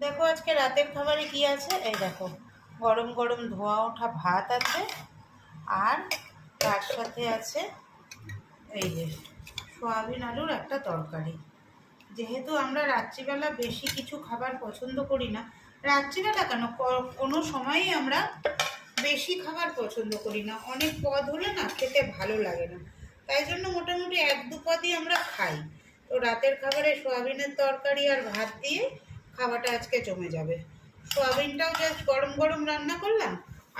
দেখো আজকে রাতের খাবারে কি আছে। এই দেখো, গরম গরম ধোয়া ওঠা ভাত আছে, আর তার সাথে আছে এই যে সয়াবিন আলুর একটা তরকারি। যেহেতু আমরা রাত্রিবেলা বেশি কিছু খাবার পছন্দ করি না, রাত্রিবেলা কেন, কোনো সময়ই আমরা বেশি খাবার পছন্দ করি না। অনেক পদ হলে না খেতে ভালো লাগে না, তাই জন্য মোটামুটি 1-2 পদই আমরা খাই। তো রাতের খাবারে সয়াবিনের তরকারি আর ভাত দিয়ে খাওয়াটা আজকে জমে যাবে। সয়াবিনটাও জাস্ট গরম গরম রান্না করলাম,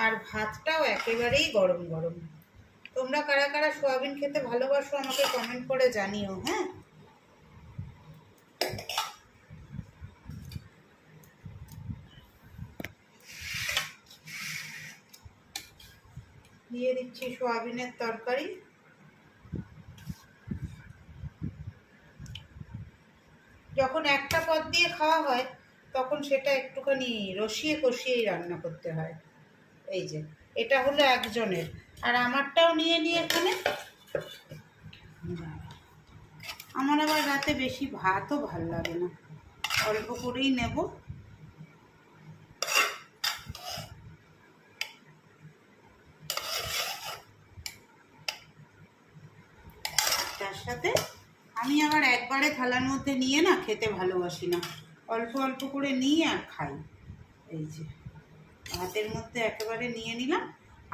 আর ভাতটাও একেবারেই গরম গরম। তোমরা কারা কারা সয়াবিন খেতে ভালোবাসো আমাকে কমেন্ট করে জানিও। হ্যাঁ, দিয়ে দিচ্ছি সয়াবিনের তরকারি। যখন একটা পদ দিয়ে খাওয়া হয় তখন সেটা একটুখানি রসিয়ে কষিয়েই রান্না করতে হয়। এই যে এটা হলো একজনের, আর আমারটাও নিয়ে নিয়ে এখানে। আমার আবার রাতে বেশি ভাতও ভাল লাগে না, অল্প করেই নেব। তার সাথে আমি আবার একবারে থালার মধ্যে নিয়ে না খেতে ভালোবাসি না, অল্প অল্প করে নিয়ে আর খাই। এই যে ভাতের মধ্যে একেবারে নিয়ে নিলাম,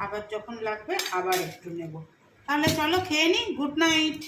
আবার যখন লাগবে আবার একটু নেব। তাহলে চলো খেয়ে নিই। Good night.